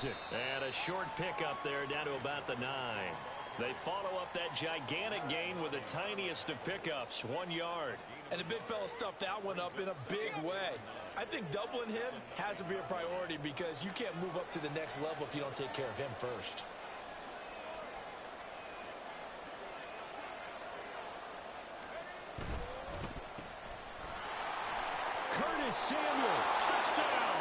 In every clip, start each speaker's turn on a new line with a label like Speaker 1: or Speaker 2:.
Speaker 1: And a short pickup there down to about the 9. They follow up that gigantic gain with the tiniest of pickups, 1 yard.
Speaker 2: And the big fella stuffed that one up in a big way. I think doubling him has to be a priority because you can't move up to the next level if you don't take care of him first.
Speaker 1: Curtis Samuel, touchdown!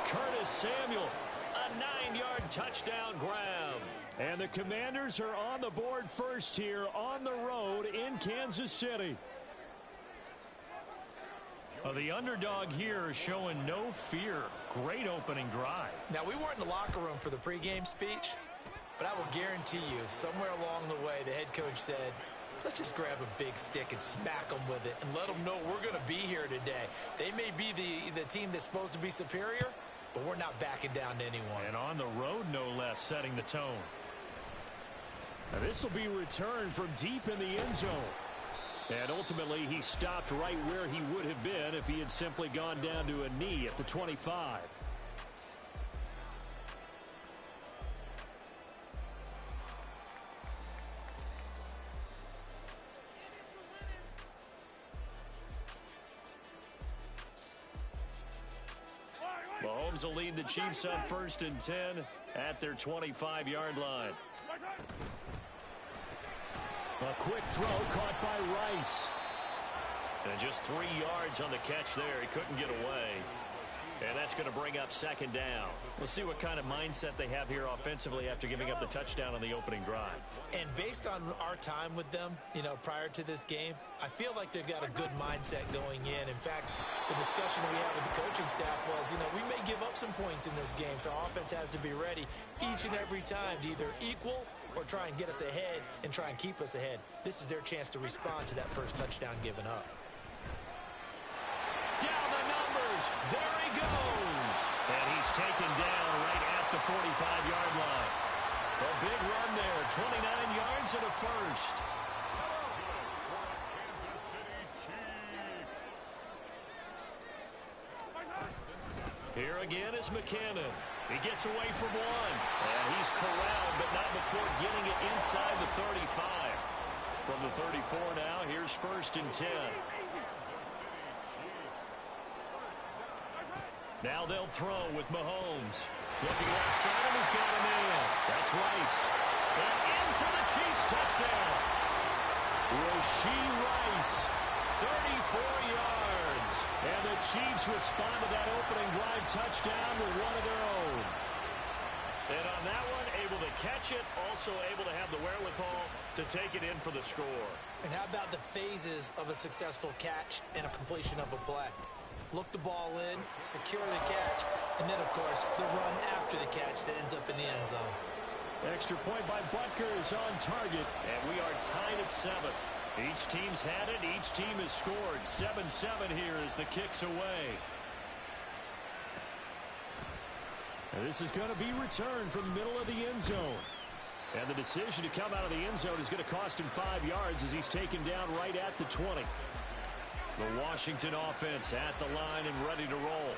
Speaker 1: Curtis Samuel, a 9-yard touchdown grab. And the Commanders are on the board first here on the road in Kansas City. The underdog here is showing no fear. Great opening drive.
Speaker 2: Now, we weren't in the locker room for the pregame speech, but I will guarantee you somewhere along the way the head coach said, let's just grab a big stick and smack them with it and let them know we're going to be here today. They may be the team that's supposed to be superior, but we're not backing down to anyone.
Speaker 1: And on the road, no less, setting the tone. Now, this will be returned from deep in the end zone. And ultimately, he stopped right where he would have been if he had simply gone down to a knee at the 25. Mahomes will lead the Chiefs on 1st and 10 at their 25-yard line. A quick throw caught by Rice. And just 3 yards on the catch there. He couldn't get away. And that's going to bring up 2nd down. We'll see what kind of mindset they have here offensively after giving up the touchdown on the opening drive.
Speaker 2: And based on our time with them, prior to this game, I feel like they've got a good mindset going in. In fact, the discussion we had with the coaching staff was, we may give up some points in this game, so our offense has to be ready each and every time to either equal or try and get us ahead and try and keep us ahead. This is their chance to respond to that first touchdown given up.
Speaker 1: Down the numbers. There he goes. And he's taken down right at the 45-yard line. A big run there. 29 yards and a first. Here again is McKinnon. He gets away from one. And he's corralled, but not before getting it inside the 35. From the 34 now, here's 1st and 10. Now they'll throw with Mahomes. Looking left side, and he's got him in. That's Rice. And in for the Chiefs touchdown. Rashee Rice, 34 yards. And the Chiefs respond to that opening drive touchdown with one of their own. And on that one, able to catch it, also able to have the wherewithal to take it in for the score.
Speaker 2: And how about the phases of a successful catch and a completion of a play? Look the ball in, secure the catch, and then, of course, the run after the catch that ends up in the end zone.
Speaker 1: Extra point by Butker is on target, and we are tied at 7. Each team's had it. Each team has scored. 7-7 here as the kick's away. And this is going to be returned from the middle of the end zone. And the decision to come out of the end zone is going to cost him 5 yards as he's taken down right at the 20. The Washington offense at the line and ready to roll.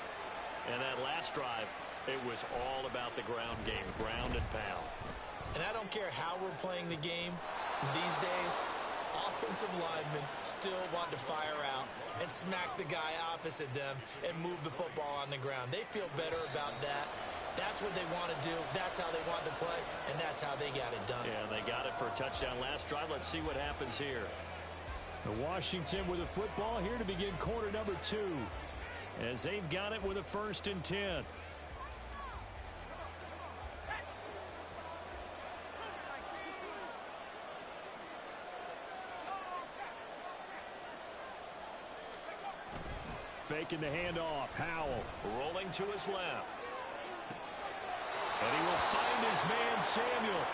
Speaker 1: And that last drive, it was all about the ground game, ground and pound.
Speaker 2: And I don't care how we're playing the game these days, offensive linemen still want to fire out and smack the guy opposite them and move the football on the ground. They feel better about that. That's what they want to do. That's how they want to play, and that's how they got it done.
Speaker 1: Yeah, they got it for a touchdown last drive. Let's see what happens here. The Washington with the football here to begin quarter number 2. As they've got it with a 1st and 10. Faking the handoff. Howell rolling to his left. And he will find his man Samuel.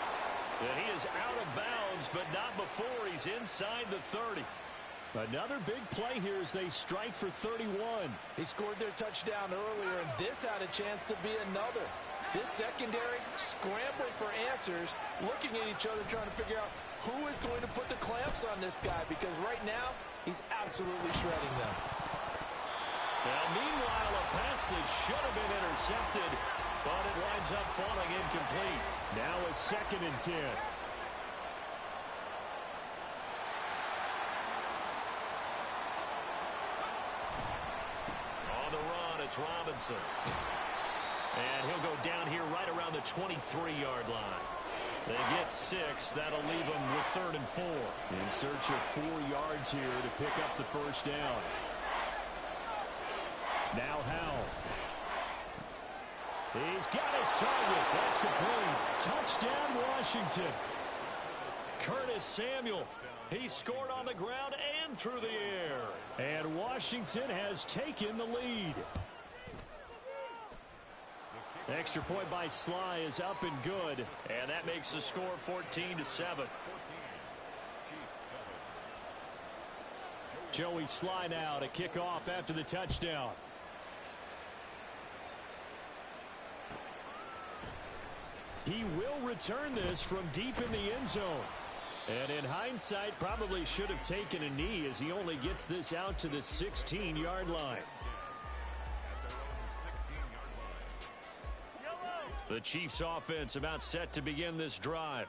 Speaker 1: And he is out of bounds, but not before he's inside the 30. Another big play here as they strike for 31.
Speaker 2: They scored their touchdown earlier, and this had a chance to be another. This secondary scrambling for answers, looking at each other, trying to figure out who is going to put the clamps on this guy, because right now, he's absolutely shredding them.
Speaker 1: Now, meanwhile, a pass that should have been intercepted but it winds up falling incomplete. Now a 2nd and 10. On the run, it's Robinson. And he'll go down here right around the 23-yard line. They get 6. That'll leave them with 3rd and 4. In search of 4 yards here to pick up the first down. Now Howell. He's got his target. That's complete. Touchdown, Washington. Curtis Samuel. He scored on the ground and through the air. And Washington has taken the lead. Extra point by Sly is up and good. And that makes the score 14-7. Joey Sly now to kick off after the touchdown. He will return this from deep in the end zone. And in hindsight, probably should have taken a knee as he only gets this out to the 16-yard line. The Chiefs offense about set to begin this drive.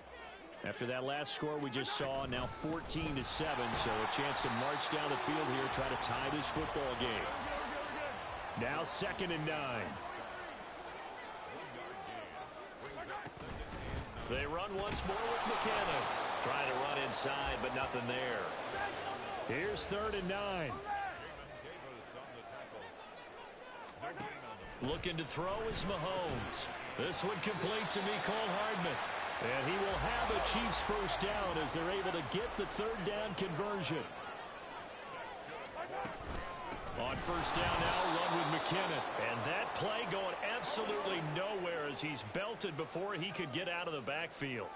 Speaker 1: After that last score we just saw, now 14-7, so a chance to march down the field here, try to tie this football game. Now 2nd and 9. They run once more with McKinnon. Trying to run inside, but nothing there. Here's 3rd and 9. Looking to throw is Mahomes. This one complete to Mecole Hardman. And he will have a Chiefs first down as they're able to get the 3rd down conversion. On first down now, run with McKinnon. And that play going absolutely nowhere as he's belted before he could get out of the backfield.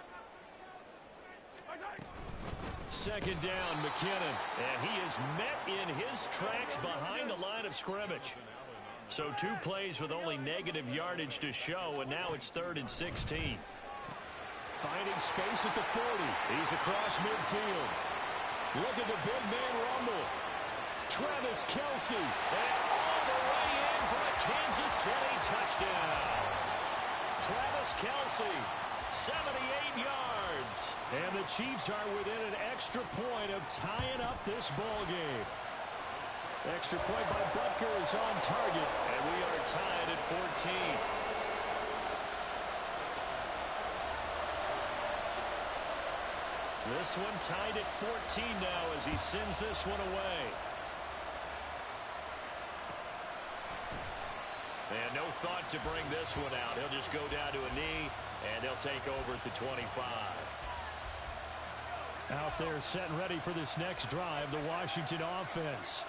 Speaker 1: 2nd down, McKinnon. And he is met in his tracks behind the line of scrimmage. So 2 plays with only negative yardage to show, and now it's 3rd and 16. Finding space at the 40. He's across midfield. Look at the big man rumble. Travis Kelce. And all the way in for a Kansas City touchdown. Travis Kelce, 78 yards. And the Chiefs are within an extra point of tying up this ball game. Extra point by Butker is on target, and we are tied at 14. This one tied at 14 now as he sends this one away. And no thought to bring this one out. He'll just go down to a knee, and they'll take over at the 25. Out there set and ready for this next drive, the Washington offense.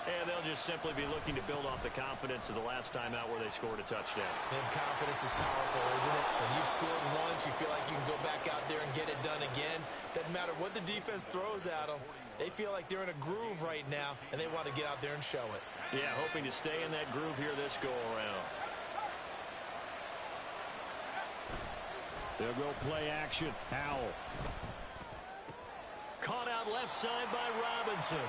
Speaker 1: And they'll just simply be looking to build off the confidence of the last time out where they scored a touchdown.
Speaker 2: And confidence is powerful, isn't it? When you've scored once, you feel like you can go back out there and get it done again. Doesn't matter what the defense throws at them. They feel like they're in a groove right now, and they want to get out there and show it.
Speaker 1: Yeah, hoping to stay in that groove here this go-around. They'll go play action. Howell. Caught out left side by Robinson.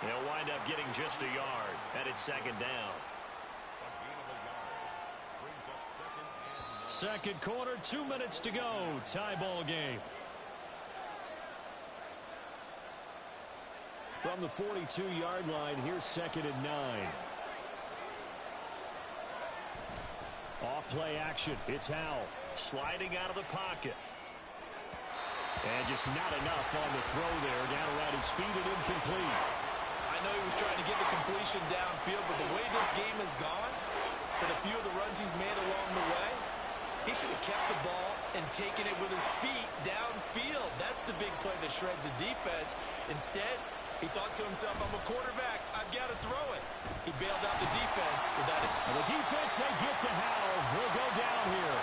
Speaker 1: They'll wind up getting just a yard, and it's 2nd down. Second quarter, 2 minutes to go. Tie ball game. From the 42-yard line, here's 2nd and 9. Off play action. It's Howell. Sliding out of the pocket. And just not enough on the throw there. Down around his feet and incomplete.
Speaker 2: I know he was trying to get the completion downfield, but the way this game has gone, with a few of the runs he's made along the way, he should have kept the ball and taken it with his feet downfield. That's the big play that shreds the defense. Instead, he thought to himself, I'm a quarterback, I've got to throw it. He bailed out the defense with that.
Speaker 1: And the defense, they get to Howell. Will go down here.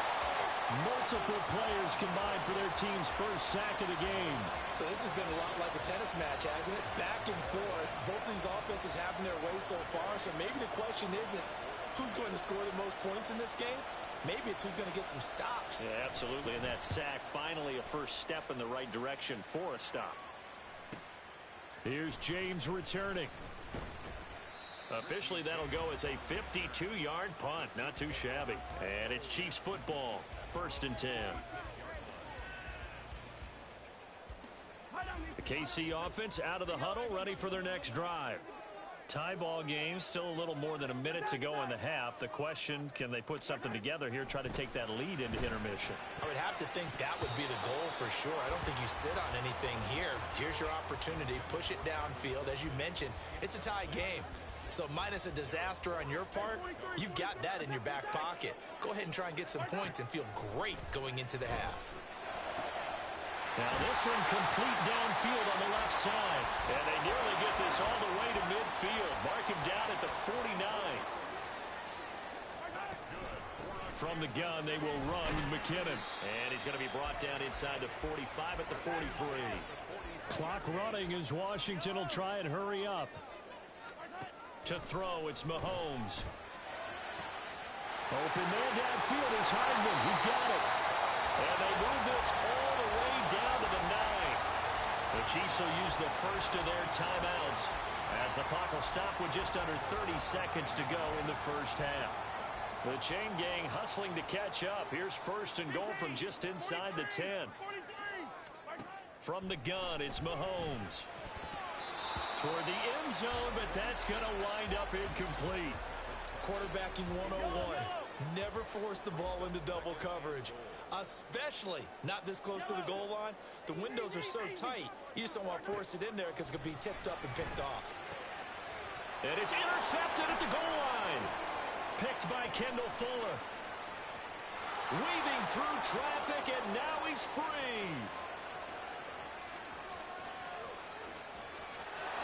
Speaker 1: Multiple players combined for their team's first sack of the game.
Speaker 2: So this has been a lot like a tennis match, hasn't it? Back and forth. Both of these offenses having their way so far. So maybe the question isn't who's going to score the most points in this game. Maybe it's who's going to get some stops.
Speaker 1: Yeah, absolutely. And that sack, finally a first step in the right direction for a stop. Here's James returning. Officially, that'll go as a 52-yard punt. Not too shabby. And it's Chiefs football. 1st and 10. The KC offense out of the huddle, ready for their next drive. Tie ball game, still a little more than a minute to go in the half. The question, can they put something together here, try to take that lead into intermission?
Speaker 2: I would have to think that would be the goal for sure. I don't think you sit on anything here. Here's your opportunity. Push it downfield. As you mentioned, it's a tie game. So minus a disaster on your part, you've got that in your back pocket. Go ahead and try and get some points and feel great going into the half.
Speaker 1: Now this one complete downfield on the left side. And they nearly get this all the way to midfield. Mark him down at the 49. From the gun, they will run McKinnon. And he's going to be brought down inside the 45 at the 43. Clock running as Washington will try and hurry up. To throw, it's Mahomes. Open man downfield is Hardman. He's got it. And they move this all the way down to the 9. The Chiefs will use the first of their timeouts as the clock will stop with just under 30 seconds to go in the first half. The chain gang hustling to catch up. Here's 1st and goal from just inside the 10. From the gun, it's Mahomes. Toward the end zone, but that's going to wind up incomplete.
Speaker 2: Quarterbacking 101. Never force the ball into double coverage, especially not this close to the goal line. The windows are so tight, you just don't want to force it in there because it could be tipped up and picked off.
Speaker 1: And it's intercepted at the goal line. Picked by Kendall Fuller. Weaving through traffic, and now he's free.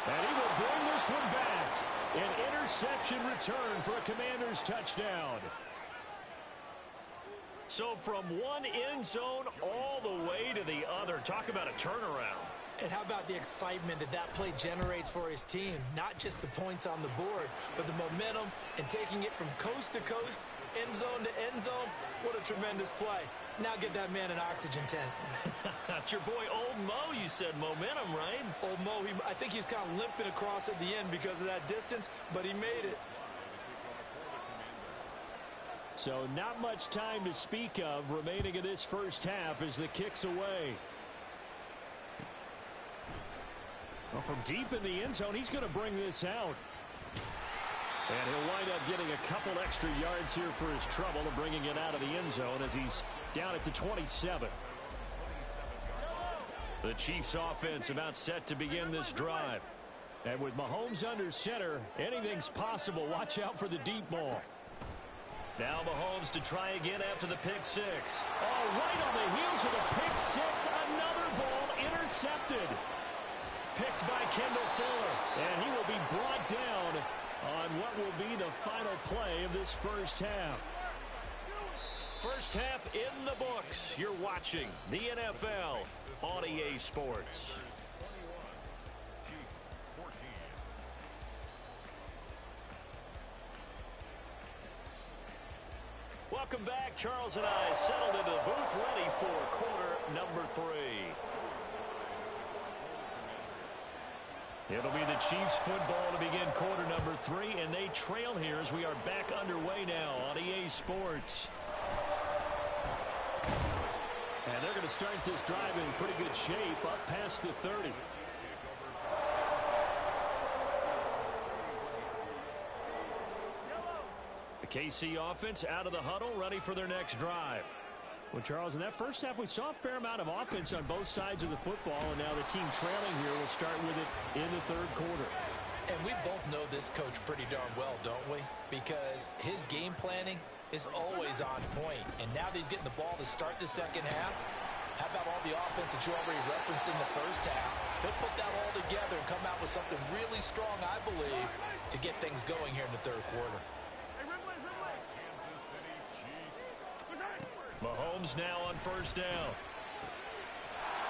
Speaker 1: And he will bring this one back. An interception return for a Commanders touchdown. So from one end zone all the way to the other. Talk about a turnaround.
Speaker 2: And how about the excitement that that play generates for his team? Not just the points on the board, but the momentum and taking it from coast to coast, end zone to end zone. What a tremendous play. Now get that man an oxygen tent.
Speaker 1: That's your boy Old Mo, you said momentum, right?
Speaker 2: Old Mo, I think he's kind of limping across at the end because of that distance, but he made it.
Speaker 1: So not much time to speak of remaining in this first half as the kick's away. Well, from deep in the end zone, he's going to bring this out. And he'll wind up getting a couple extra yards here for his trouble and bringing it out of the end zone as he's down at the 27. The Chiefs offense about set to begin this drive. And with Mahomes under center, anything's possible. Watch out for the deep ball. Now Mahomes to try again after the pick six. Oh, right on the heels of the pick six. Another ball intercepted. Picked by Kendall Fuller. And he will be brought down on what will be the final play of this first half. First half in the books. You're watching the NFL on EA Sports. Welcome back. Charles and I settled into the booth ready for quarter number 3. It'll be the Chiefs football to begin quarter number 3, and they trail here as we are back underway now on EA Sports. And they're going to start this drive in pretty good shape up past the 30. The KC offense out of the huddle, ready for their next drive. Well, Charles, in that first half, we saw a fair amount of offense on both sides of the football, and now the team trailing here will start with it in the third quarter.
Speaker 2: And we both know this coach pretty darn well, don't we? Because his game planning is always on point. And now that he's getting the ball to start the second half, how about all the offense that you already referenced in the first half? He'll put that all together and come out with something really strong, I believe, to get things going here in the third quarter.
Speaker 1: Mahomes now on first down.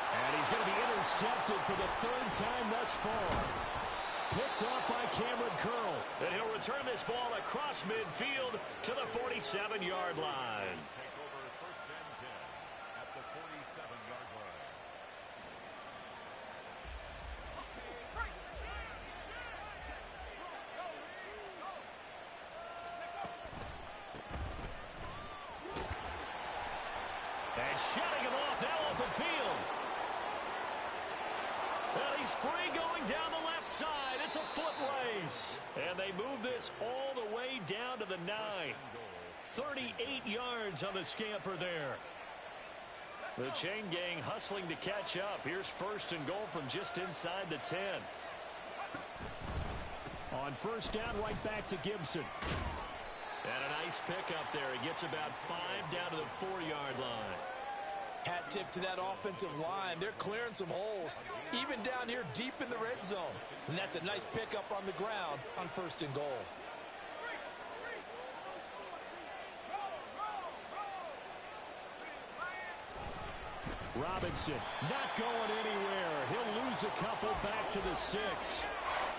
Speaker 1: And he's going to be intercepted for the third time thus far. Picked off by Cameron Curl. And he'll return this ball across midfield to the 47-yard line. And shutting him off now open field. And he's free going down the left side. It's a foot race. And they move this all the way down to the 9. 38 yards on the scamper there. The chain gang hustling to catch up. Here's first and goal from just inside the 10. On first down, right back to Gibson. And a nice pickup there. He gets about 5 down to the 4-yard line.
Speaker 2: Hat tip to that offensive line. They're clearing some holes, even down here deep in the red zone. And that's a nice pickup on the ground on first and goal.
Speaker 1: Robinson not going anywhere. He'll lose a couple back to the 6.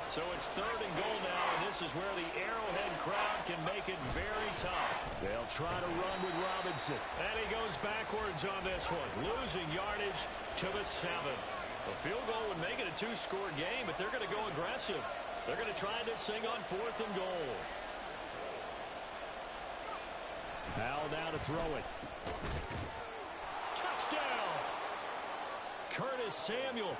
Speaker 1: So it's third and goal now, and this is where the Arrowhead crowd can make it very tough. They'll try to run with Robinson. And he goes backwards on this one, losing yardage to the 7. A field goal would make it a 2-score game, but they're going to go aggressive. They're going to try this thing on fourth and goal. Howell now to throw it. Touchdown! Curtis Samuel.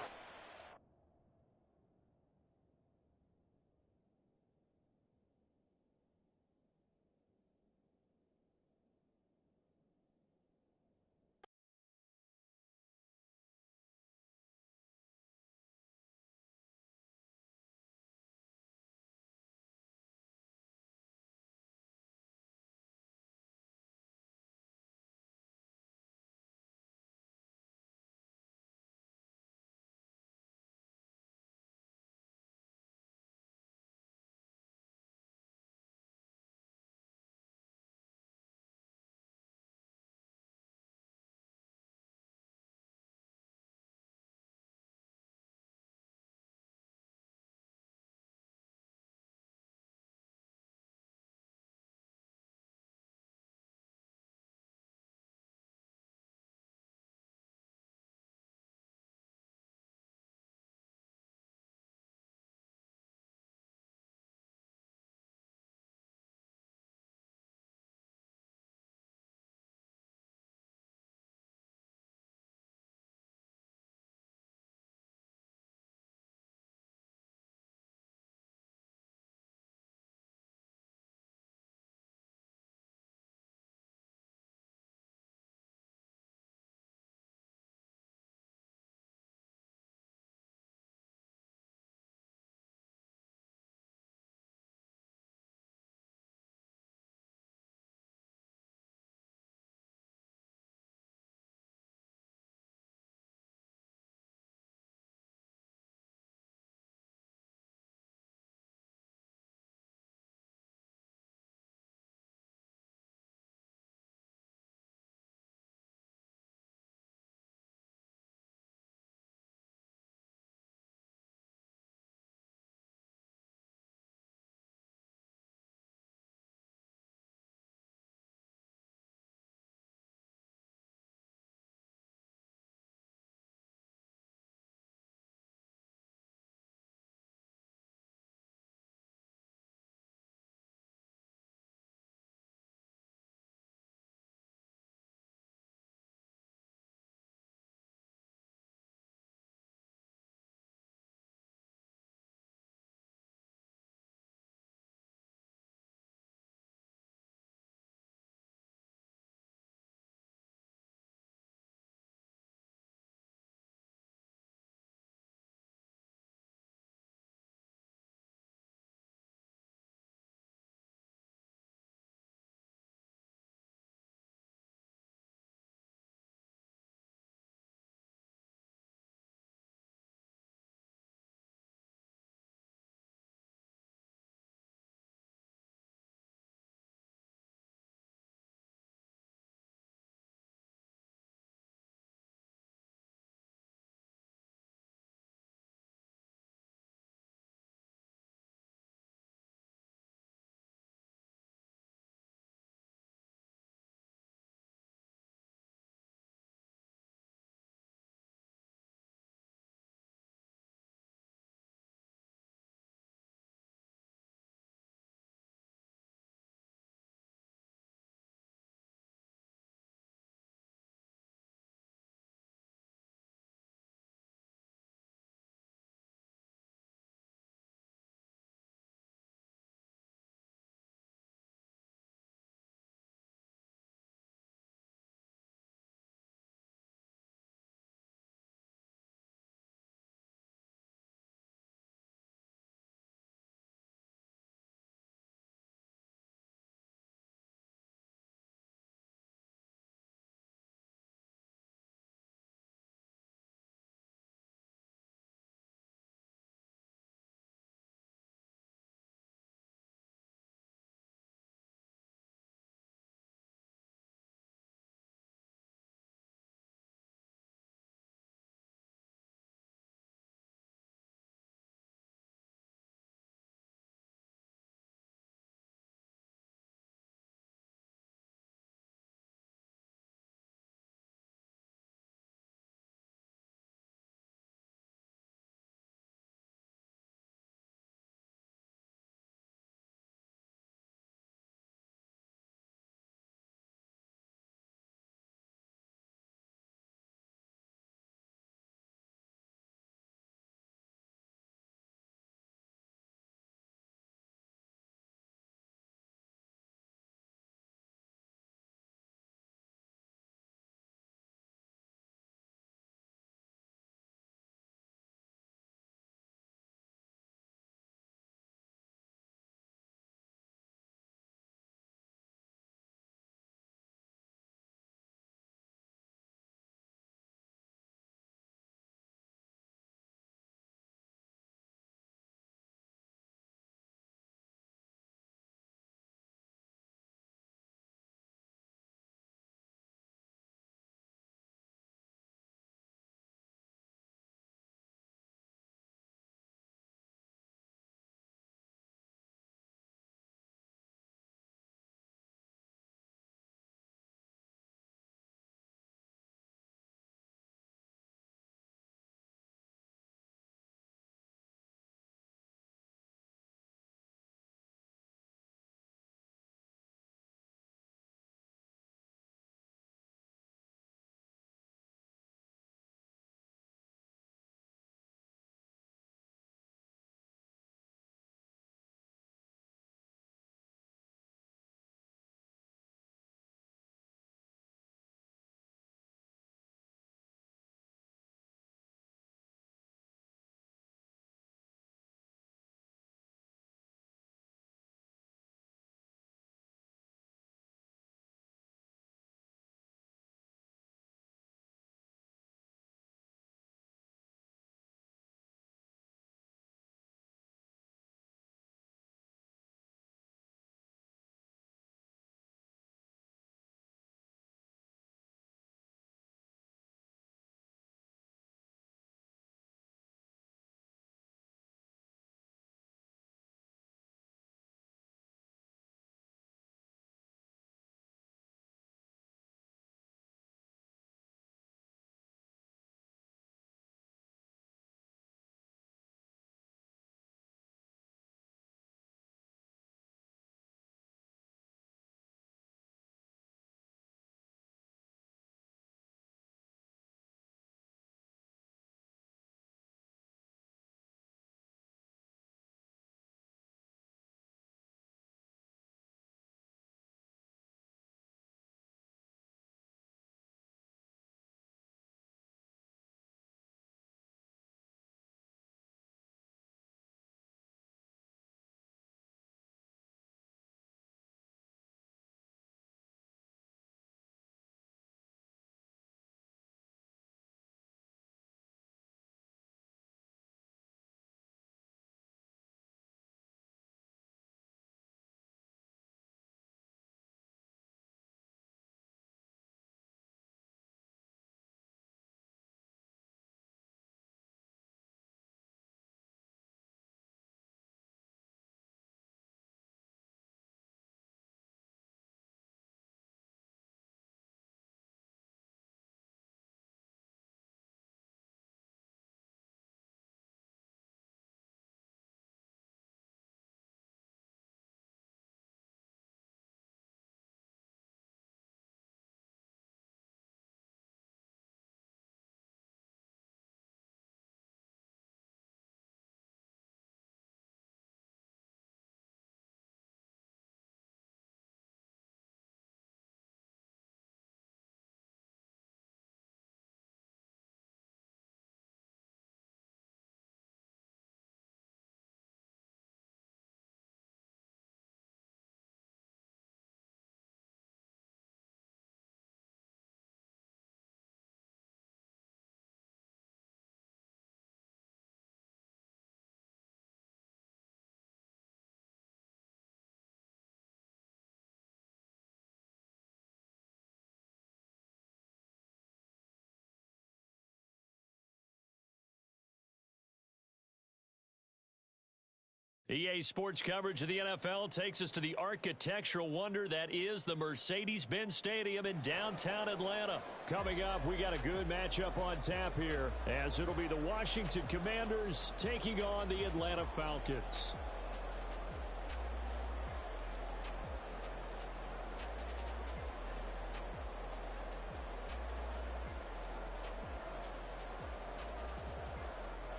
Speaker 1: EA Sports coverage of the NFL takes us to the architectural wonder that is the Mercedes-Benz Stadium in downtown Atlanta. Coming up, we got a good matchup on tap here, as it'll be the Washington Commanders taking on the Atlanta Falcons.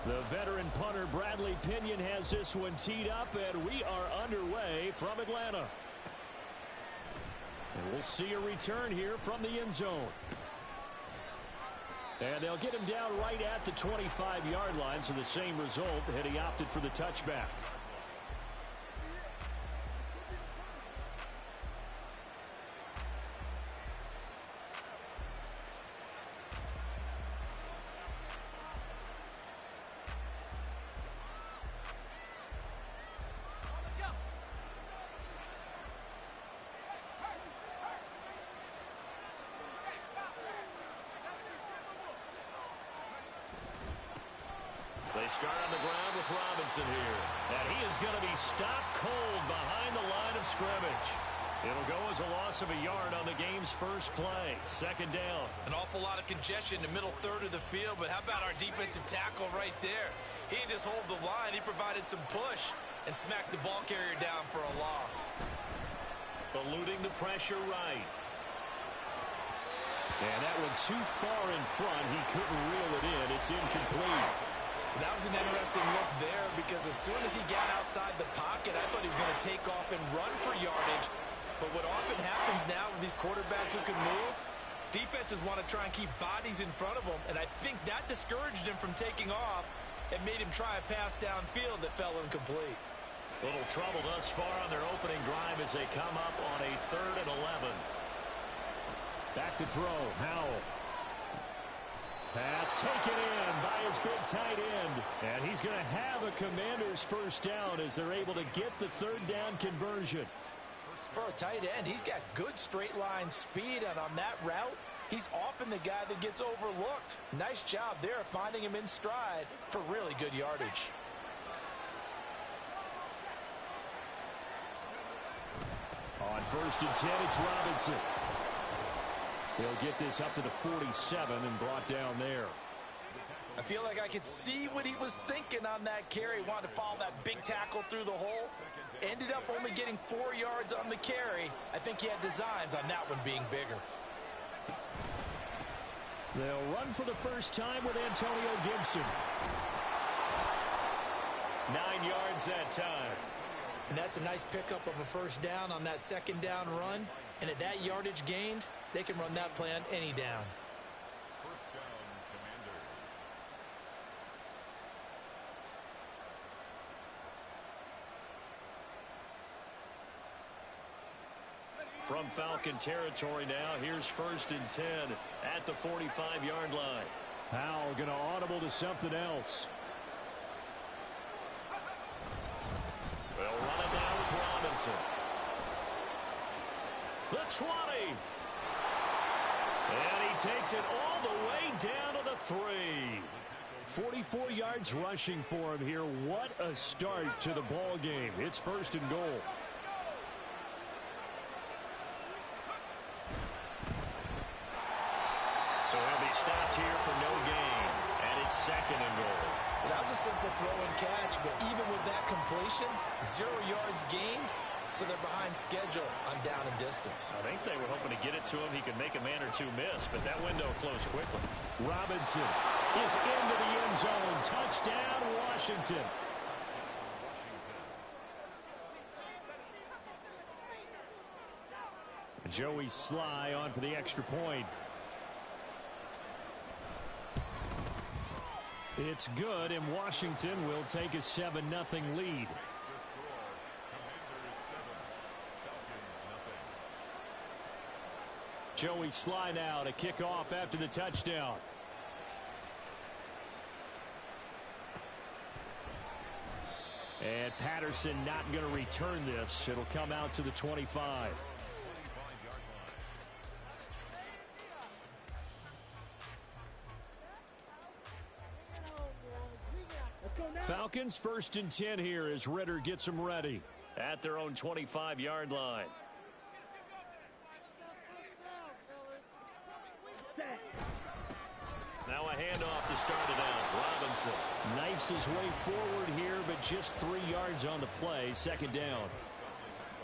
Speaker 1: The veteran punter Bradley Pinion has this one teed up, and we are underway from Atlanta. And we'll see a return here from the end zone. And they'll get him down right at the 25-yard line, so the same result, and he opted for the touchback. They start on the ground with Robinson here. And he is going to be stopped cold behind the line of scrimmage. It'll go as a loss of a yard on the game's first play. Second down.
Speaker 2: An awful lot of congestion in the middle third of the field, but how about our defensive tackle right there? He didn't just hold the line. He provided some push and smacked the ball carrier down for a loss.
Speaker 1: Eluding the pressure right. And that one too far in front. He couldn't reel it in. It's incomplete.
Speaker 2: That was an interesting look there because as soon as he got outside the pocket, I thought he was going to take off and run for yardage. But what often happens now with these quarterbacks who can move, defenses want to try and keep bodies in front of them, and I think that discouraged him from taking off and made him try a pass downfield that fell incomplete.
Speaker 1: Little trouble thus far on their opening drive as they come up on a 3rd and 11. Back to throw, Howell. Pass taken in by his big tight end. And he's going to have a Commander's first down as they're able to get the 3rd down conversion.
Speaker 2: For a tight end, he's got good straight line speed, and on that route, he's often the guy that gets overlooked. Nice job there finding him in stride for really good yardage.
Speaker 1: On 1st and 10, it's Robinson. He'll get this up to the 47 and brought down there.
Speaker 2: I feel like I could see what he was thinking on that carry. Wanted to follow that big tackle through the hole. Ended up only getting 4 yards on the carry. I think he had designs on that one being bigger.
Speaker 1: They'll run for the first time with Antonio Gibson. 9 yards that time.
Speaker 2: And that's a nice pickup of a first down on that 2nd down run. And at that yardage gained, they can run that play on any down.
Speaker 3: First down, Commanders.
Speaker 1: From Falcon territory now, here's 1st and 10 at the 45-yard line. Howell going to audible to something else. They'll run it down with Robinson. The 20. And he takes it all the way down to the 3. 44 yards rushing for him here. What a start to the ball game. It's 1st and goal. So he'll be stopped here for no gain. And it's 2nd and goal.
Speaker 2: That was a simple throw and catch, but even with that completion, 0 yards gained. So they're behind schedule on down and distance.
Speaker 1: I think they were hoping to get it to him. He could make a man or two miss, but that window closed quickly. Robinson is into the end zone. Touchdown, Washington. Joey Sly on for the extra point. It's good, and Washington will take a 7-0 lead. Joey Sly now to kick off after the touchdown. And Patterson not going to return this. It'll come out to the 25. Falcons 1st and 10 here as Ritter gets them ready at their own 25-yard line. Now a handoff to start it out. Robinson knifes his way forward here, but just 3 yards on the play. 2nd down.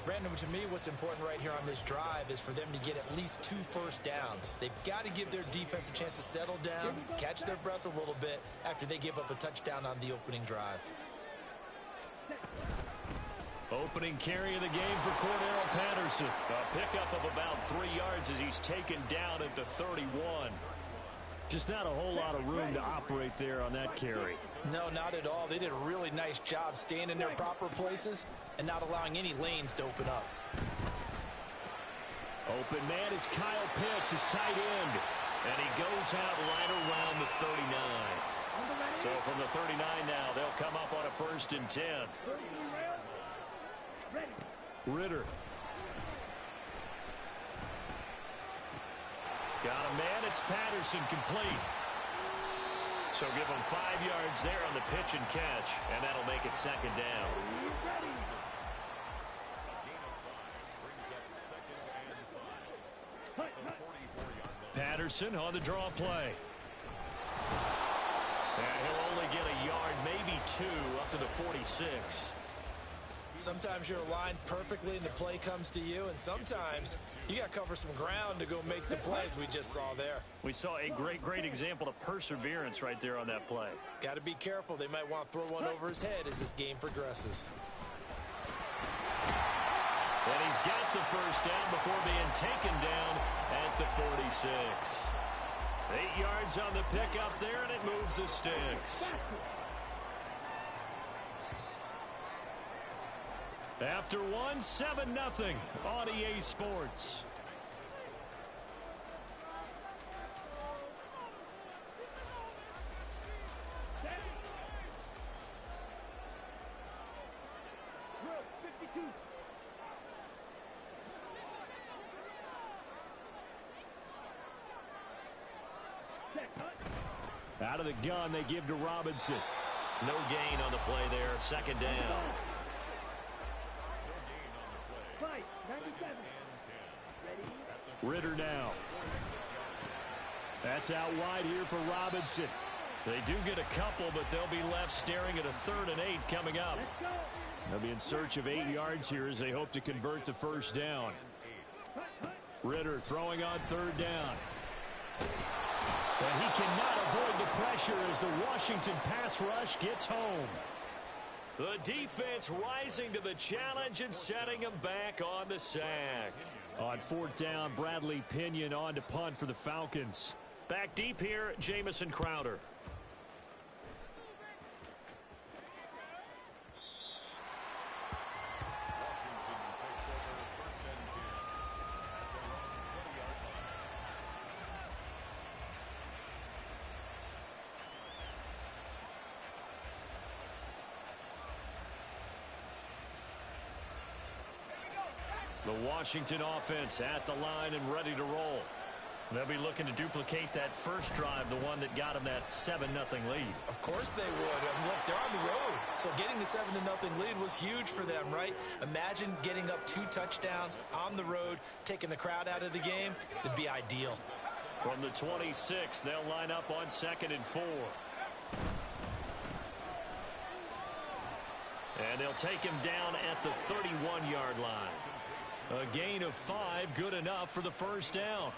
Speaker 2: Brandon, to me, what's important right here on this drive is for them to get at least 2 first downs. They've got to give their defense a chance to settle down, catch their breath a little bit after they give up a touchdown on the opening drive.
Speaker 1: Opening carry of the game for Cordero Patterson. A pickup of about 3 yards as he's taken down at the 31. Just not a whole lot of room to operate there on that carry.
Speaker 2: No, not at all. They did a really nice job staying in their proper places and not allowing any lanes to open up.
Speaker 1: Open man is Kyle Pitts, his tight end. And he goes out right around the 39. So from the 39 now, they'll come up on a 1st and 10. Ritter. Got a man, it's Patterson, complete. So give him 5 yards there on the pitch and catch, and that'll make it 2nd down. Patterson on the draw play. And he'll only get a yard, maybe 2, up to the 46.
Speaker 2: Sometimes you're aligned perfectly and the play comes to you, and sometimes you got to cover some ground to go make the plays we just saw there.
Speaker 1: We saw a great example of perseverance right there on that play.
Speaker 2: Got to be careful. They might want to throw one over his head as this game progresses.
Speaker 1: And he's got the first down before being taken down at the 46. 8 yards on the pickup there, and it moves the sticks. After 1, 7-0 on EA Sports. Out of the gun, they give to Robinson. No gain on the play there. 2nd down. Ritter now. That's out wide here for Robinson. They do get a couple, but they'll be left staring at a 3rd and 8 coming up. They'll be in search of 8 yards here as they hope to convert the 1st down. Ritter throwing on 3rd down. And he cannot avoid the pressure as the Washington pass rush gets home. The defense rising to the challenge and setting him back on the sack. On 4th down, Bradley Pinion on to punt for the Falcons. Back deep here, Jamison Crowder. The Washington offense at the line and ready to roll. They'll be looking to duplicate that first drive, the one that got them that 7-0 lead.
Speaker 2: Of course they would. Look, they're on the road. So getting the 7-0 lead was huge for them, right? Imagine getting up 2 touchdowns on the road, taking the crowd out of the game. It'd be ideal.
Speaker 1: From the 26, they'll line up on 2nd and 4. And they'll take him down at the 31-yard line. A gain of 5, good enough for the 1st down.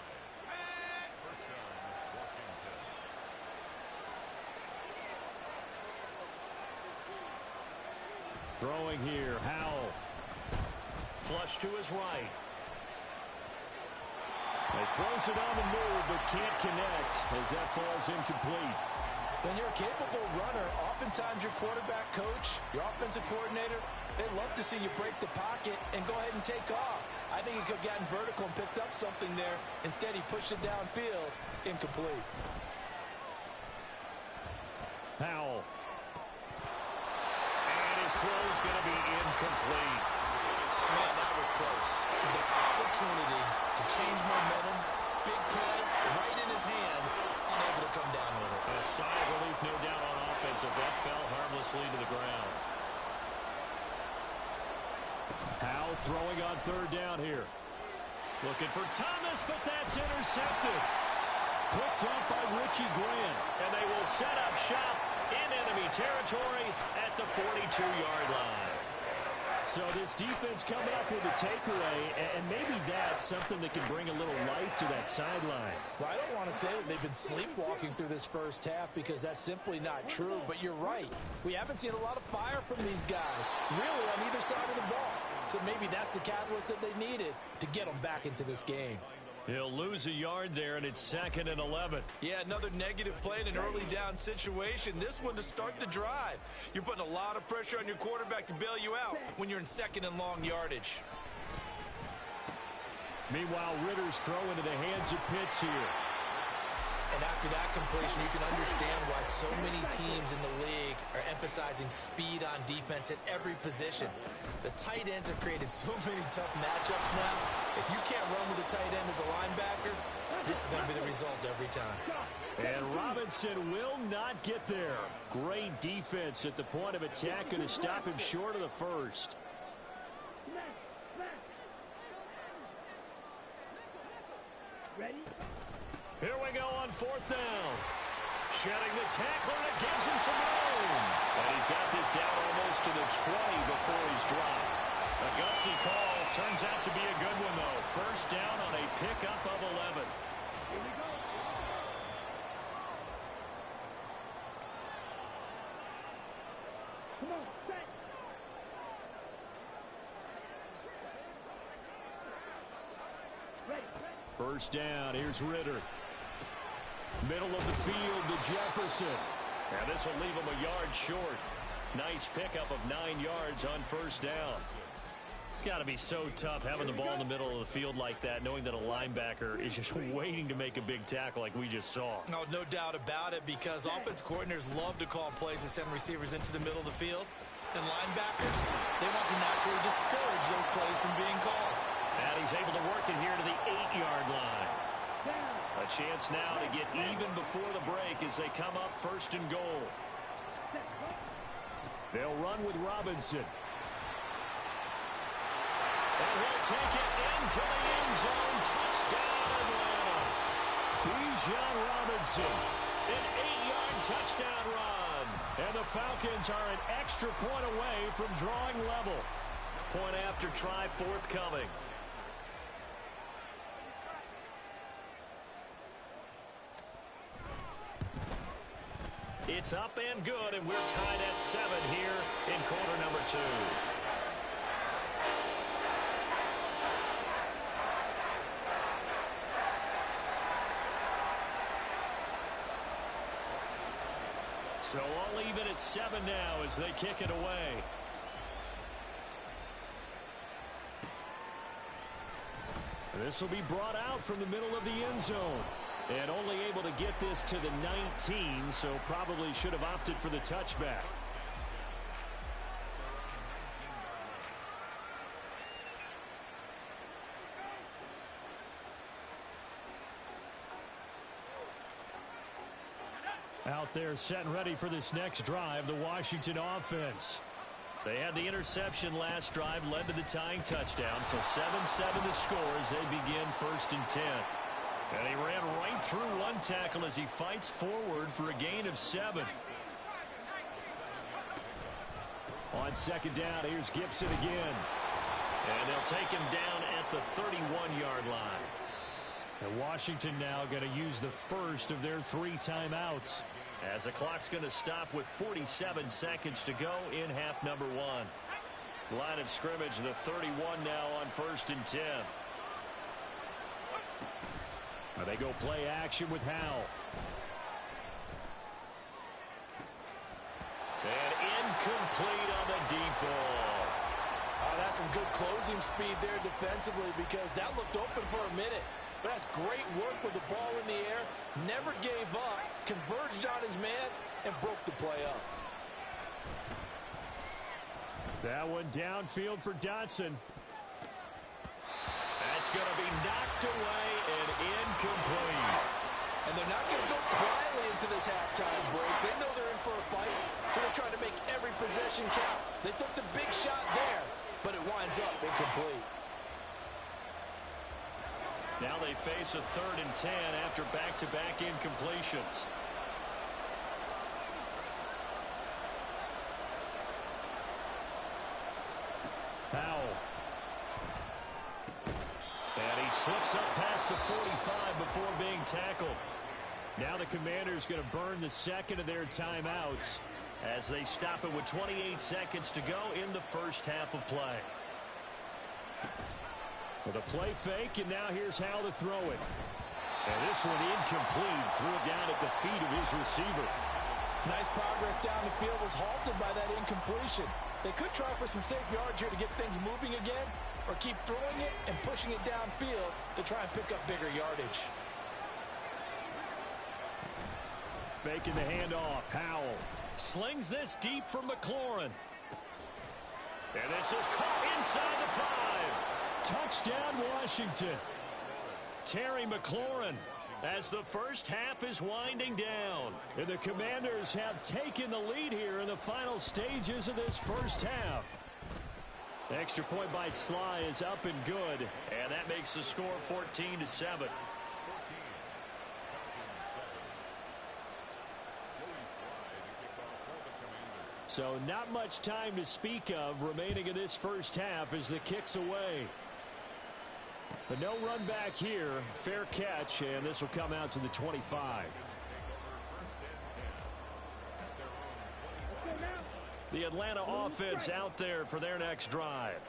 Speaker 1: Throwing here, Howell. Flush to his right. He throws it on the move, but can't connect as that falls incomplete.
Speaker 2: When you're a capable runner, oftentimes your quarterback coach, your offensive coordinator, they love to see you break the pocket and go ahead and take off. I think he could have gotten vertical and picked up something there. Instead, he pushed it downfield. Incomplete.
Speaker 1: Howell. And his throw's going to be incomplete.
Speaker 2: Man, that was close. The opportunity to change momentum, big play, right in his hands, unable to come down with it.
Speaker 1: A sigh of relief, no doubt, on offense if that fell harmlessly to the ground. Howe throwing on third down here. Looking for Thomas, but that's intercepted. Picked up by Richie Grant. And they will set up shop in enemy territory at the 42-yard line. So this defense coming up with a takeaway, and maybe that's something that can bring a little life to that sideline.
Speaker 2: Well, I don't want to say that they've been sleepwalking through this first half because that's simply not true, but you're right. We haven't seen a lot of fire from these guys, really, on either side of the ball. So maybe that's the catalyst that they needed to get them back into this game.
Speaker 1: He'll lose a yard there, and it's 2nd and 11.
Speaker 2: Yeah, another negative play in an early down situation. This one to start the drive. You're putting a lot of pressure on your quarterback to bail you out when you're in 2nd and long yardage.
Speaker 1: Meanwhile, Ritter's throw into the hands of Pitts here.
Speaker 2: And after that completion, you can understand why so many teams in the league are emphasizing speed on defense at every position. The tight ends have created so many tough matchups now. If you can't run with a tight end as a linebacker, this is going to be the result every time.
Speaker 1: And Robinson will not get there. Great defense at the point of attack, going to stop him short of the first.
Speaker 4: Ready?
Speaker 1: Here we go on 4th down. Shedding the tackler, and it gives him some room. And he's got this down almost to the 20 before he's dropped. A gutsy call. Turns out to be a good one, though. First down on a pickup of 11.
Speaker 4: Here we go. Come on, set. Ready.
Speaker 1: First down. Here's Ritter. Middle of the field to Jefferson. And this will leave him a yard short. Nice pickup of 9 yards on first down. It's got to be so tough having the ball in the middle of the field like that, knowing that a linebacker is just waiting to make a big tackle like we just saw.
Speaker 2: Oh, no doubt about it, because offense coordinators love to call plays and send receivers into the middle of the field. And linebackers, they want to naturally discourage those plays from being called.
Speaker 1: And he's able to work it here to the 8-yard line. A chance now to get even before the break as they come up 1st and goal. They'll run with Robinson. And he'll take it into the end zone. Touchdown, Atlanta. Bijan Robinson. An 8-yard touchdown run. And the Falcons are an extra point away from drawing level. Point after try forthcoming. It's up and good, and we're tied at 7 here in quarter number 2. So all even at 7 now as they kick it away. This will be brought out from the middle of the end zone. And only able to get this to the 19, so probably should have opted for the touchback. Out there set and ready for this next drive, the Washington offense. They had the interception last drive, led to the tying touchdown, so 7-7 the score as they begin 1st and 10. And he ran right through one tackle as he fights forward for a gain of 7. On 2nd down, here's Gibson again. And they'll take him down at the 31-yard line. And Washington now going to use the first of their 3 timeouts, as the clock's going to stop with 47 seconds to go in half number 1. Line of scrimmage, the 31 now on 1st and 10. They go play action with Howe. And incomplete on the deep ball.
Speaker 2: Oh, that's some good closing speed there defensively, because that looked open for a minute. But that's great work with the ball in the air. Never gave up, converged on his man, and broke the play up.
Speaker 1: That one downfield for Dotson. That's going to be knocked away and incomplete.
Speaker 2: And they're not going to go quietly into this halftime break. They know they're in for a fight, so they're trying to make every possession count. They took the big shot there, but it winds up incomplete.
Speaker 1: Now they face a 3rd and 10 after back-to-back incompletions. Powell. And he slips up past the 45 before being tackled. Now the Commanders going to burn the second of their timeouts as they stop it with 28 seconds to go in the first half of play. With a play fake, and now here's how to throw it. And this one incomplete. Threw it down at the feet of his receiver.
Speaker 2: Nice progress down the field, was halted by that incompletion. They could try for some safe yards here to get things moving again, or keep throwing it and pushing it downfield to try and pick up bigger yardage.
Speaker 1: Faking the handoff. Howell slings this deep for McLaurin. And this is caught inside the 5. Touchdown, Washington. Terry McLaurin as the first half is winding down. And the Commanders have taken the lead here in the final stages of this first half. The extra point by Sly is up and good. And that makes the score 14-7. So not much time to speak of remaining in this first half as the kick's away. But no run back here. Fair catch, and this will come out to the 25. The Atlanta offense out there for their next drive.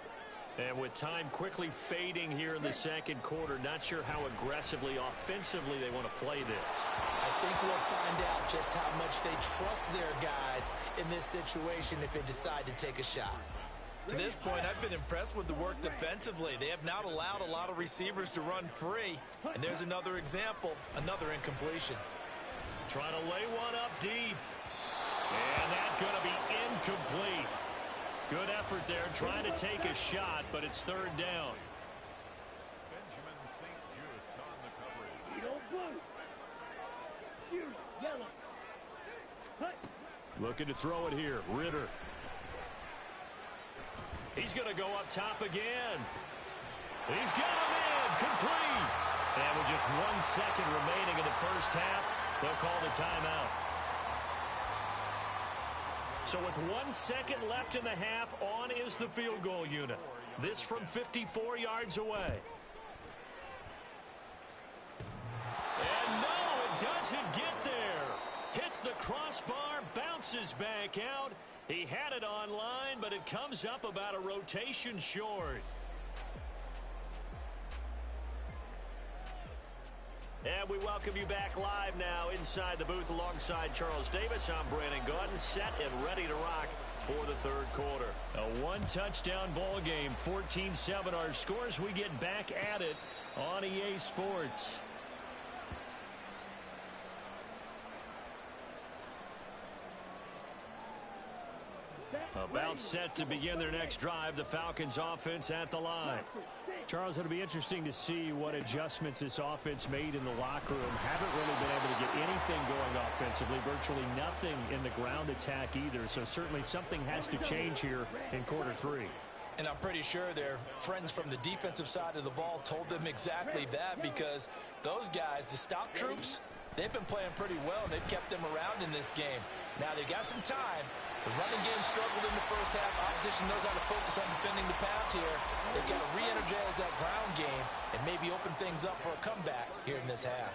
Speaker 1: And with time quickly fading here in the second quarter, not sure how aggressively, offensively they want to play this.
Speaker 2: I think we'll find out just how much they trust their guys in this situation if they decide to take a shot. To this point, I've been impressed with the work defensively. They have not allowed a lot of receivers to run free. And there's another example, another incompletion.
Speaker 1: Trying to lay one up deep. And that's going to be incomplete. Good effort there, trying to take a shot, but it's 3rd down.
Speaker 3: Benjamin St. Just on the coverage.
Speaker 4: You don't blue. You yellow. Cut.
Speaker 1: Looking to throw it here. Ritter. He's going to go up top again. He's got him in. Complete. And with just 1 second remaining in the first half, they'll call the timeout. So with 1 second left in the half, on is the field goal unit. This from 54 yards away. And no, it doesn't get there. Hits the crossbar, bounces back out. He had it online, but it comes up about a rotation short. And we welcome you back live now inside the booth alongside Charles Davis. I'm Brandon Gaudin, set and ready to rock for the third quarter. A one-touchdown ball game, 14-7 our scores. We get back at it on EA Sports. About set to begin their next drive, the Falcons offense at the line. Charles, it'll be interesting to see what adjustments this offense made in the locker room. Haven't really been able to get anything going offensively, virtually nothing in the ground attack either. So certainly something has to change here in quarter 3.
Speaker 2: And I'm pretty sure their friends from the defensive side of the ball told them exactly that, because those guys, the stop troops, they've been playing pretty well, and they've kept them around in this game. Now they got some time. The running game struggled in the first half. Opposition knows how to focus on defending the pass here. They've got to re-energize that ground game and maybe open things up for a comeback here in this half.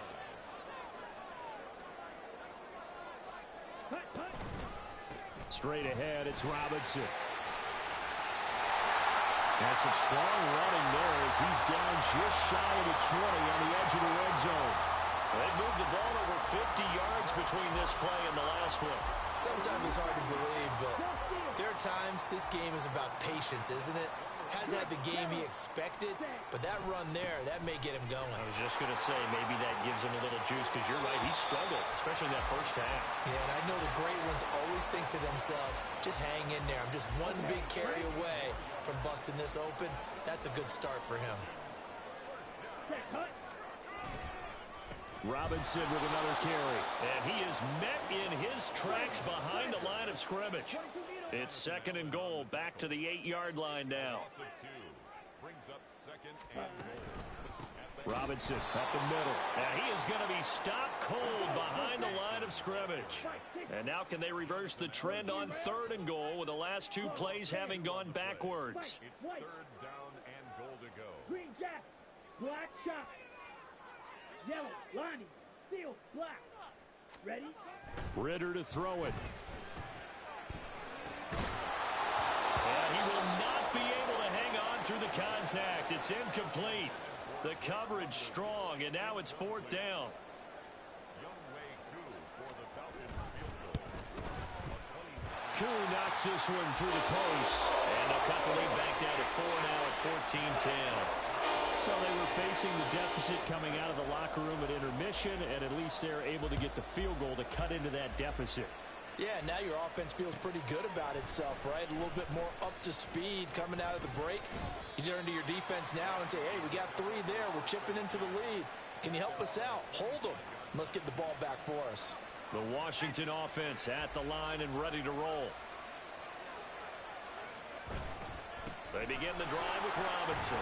Speaker 1: Straight ahead, it's Robinson. And some strong running there as he's down just shy of the 20 on the edge of the red zone. They moved the ball over 50 yards between this play and the last one.
Speaker 2: Sometimes it's hard to believe, but there are times this game is about patience, isn't it? has had the game he expected, but that run there, that may get him going.
Speaker 1: I was just going to say, maybe that gives him a little juice, because you're right, he struggled, especially in that first half.
Speaker 2: Yeah, and I know the great ones always think to themselves, just hang in there. I'm just one big carry away from busting this open. That's a good start for him.
Speaker 1: Robinson with another carry. And he is met in his tracks behind the line of scrimmage. It's 2nd and goal, back to the 8-yard line now.
Speaker 3: Brings up 2nd and goal.
Speaker 1: Robinson up the middle. And he is going to be stopped cold behind the line of scrimmage. And now can they reverse the trend on 3rd and goal with the last 2 plays having gone backwards?
Speaker 3: It's 3rd down and goal to go.
Speaker 4: Green jacket, black shot. Yellow, lining, seal, black. Ready?
Speaker 1: Ritter to throw it. And he will not be able to hang on through the contact. It's incomplete. The coverage strong, and now it's 4th down. Koo knocks this one through the post. And they'll cut the lead back down to 4 now at 14-10. So they were facing the deficit coming out of the locker room at intermission, and at least they're able to get the field goal to cut into that deficit.
Speaker 2: Yeah, now your offense feels pretty good about itself, right? A little bit more up to speed coming out of the break. You turn to your defense now and say, hey, we got 3 there. We're chipping into the lead. Can you help us out? Hold them. Let's get the ball back for us.
Speaker 1: The Washington offense at the line and ready to roll. They begin the drive with Robinson.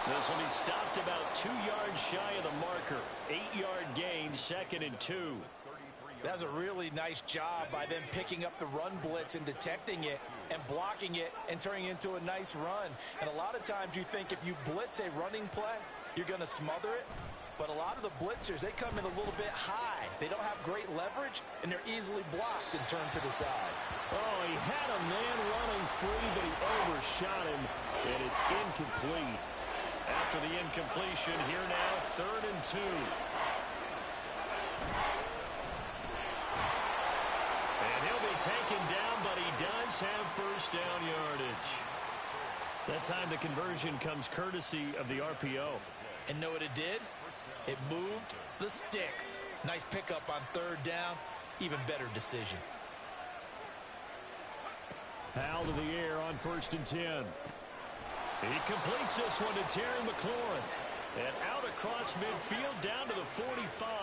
Speaker 1: This will be stopped about 2 yards shy of the marker. 8-yard gain, 2nd and 2.
Speaker 2: That's a really nice job by them picking up the run blitz and detecting it and blocking it and turning it into a nice run. And a lot of times you think if you blitz a running play, you're going to smother it. But a lot of the blitzers, they come in a little bit high. They don't have great leverage, and they're easily blocked and turned to the side.
Speaker 1: Oh, he had a man running free, but he overshot him, and it's incomplete. After the incompletion, here now, 3rd and 2. And he'll be taken down, but he does have 1st down yardage. That time the conversion comes courtesy of the RPO.
Speaker 2: And know what it did? It moved the sticks. Nice pickup on 3rd down. Even better decision.
Speaker 1: Powell to the air on 1st and 10. He completes this one to Terry McLaurin. And out across midfield down to the 45.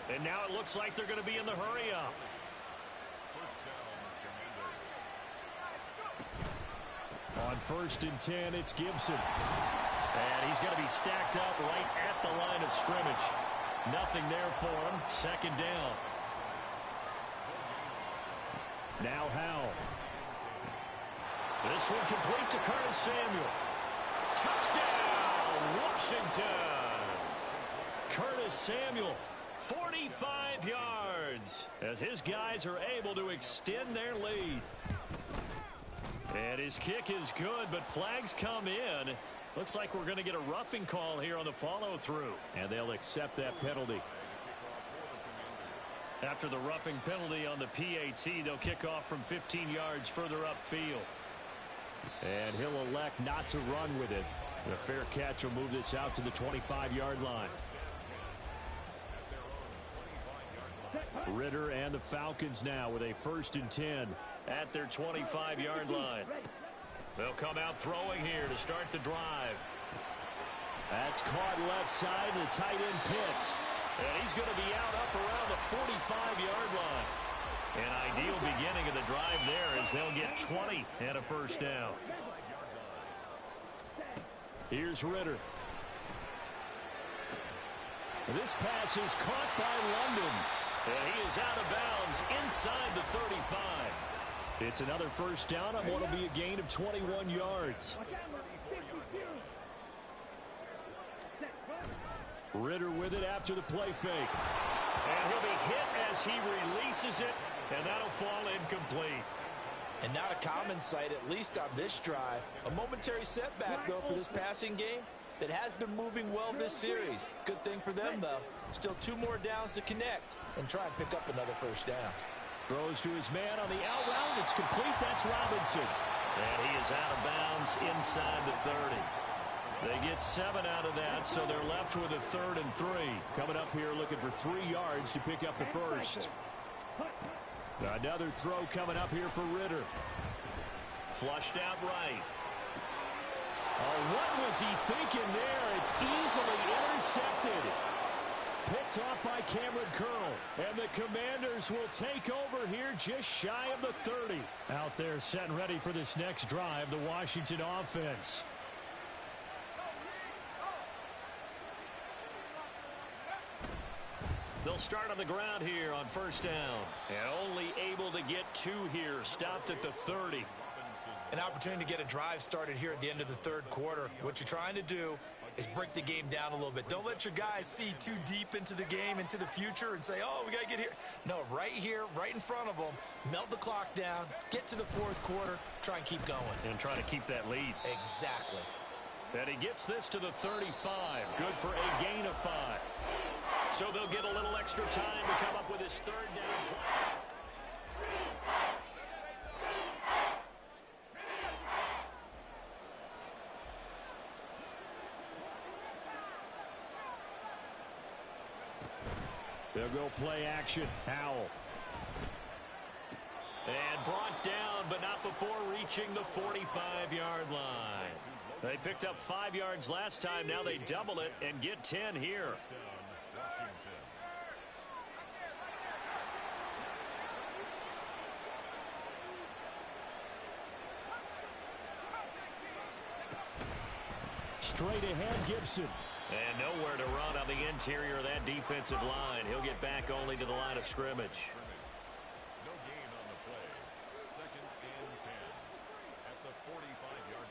Speaker 1: And now it looks like they're going to be in the hurry-up. On 1st and 10, it's Gibson. And he's going to be stacked up right at the line of scrimmage. Nothing there for him. 2nd down. Now Howell. This one complete to Curtis Samuel. Touchdown, Washington. Curtis Samuel, 45 yards, as his guys are able to extend their lead. And his kick is good, but flags come in. Looks like we're going to get a roughing call here on the follow-through. And they'll accept that penalty. After the roughing penalty on the PAT, they'll kick off from 15 yards further upfield. And he'll elect not to run with it. The fair catch will move this out to the 25-yard line. Ritter and the Falcons now with a 1st and 10 at their 25-yard line. They'll come out throwing here to start the drive. That's caught left side. The tight end Pitts. And he's going to be out up around the 45-yard line. An ideal beginning of the drive there as they'll get 20 and a 1st down. Here's Ritter. This pass is caught by London. And he is out of bounds inside the 35. It's another 1st down on what will be a gain of 21 yards. Ritter with it after the play fake. And he'll be hit as he releases it, and that'll fall incomplete.
Speaker 2: And not a common sight, at least on this drive. A momentary setback, though, for this passing game that has been moving well this series. Good thing for them, though. Still 2 more downs to connect and try and pick up another 1st down.
Speaker 1: Throws to his man on the out route. It's complete. That's Robinson. And he is out of bounds inside the 30. They get 7 out of that, so they're left with a 3rd and 3. Coming up here looking for 3 yards to pick up the first. Another throw coming up here for Ritter. Flushed out right. Oh, what was he thinking there? It's easily intercepted. Picked off by Cameron Curl. And the Commanders will take over here just shy of the 30. Out there set and ready for this next drive, the Washington offense. They'll start on the ground here on first down. And only able to get 2 here. Stopped at the 30.
Speaker 2: An opportunity to get a drive started here at the end of the 3rd quarter. What you're trying to do is break the game down a little bit. Don't let your guys see too deep into the game, into the future, and say, oh, we got to get here. No, right here, right in front of them, melt the clock down, get to the 4th quarter, try and keep going.
Speaker 1: And try to keep that lead.
Speaker 2: Exactly.
Speaker 1: And he gets this to the 35. Good for a gain of 5. So they'll get a little extra time to come up with his 3rd down play. They'll go play action. Howell. And brought down, but not before reaching the 45-yard line. They picked up 5 yards last time. Now they double it and get 10 here. Straight ahead, Gibson. And nowhere to run on the interior of that defensive line. He'll get back only to the line of scrimmage.
Speaker 3: No gain on the play. 2nd and 10 at the 45-yard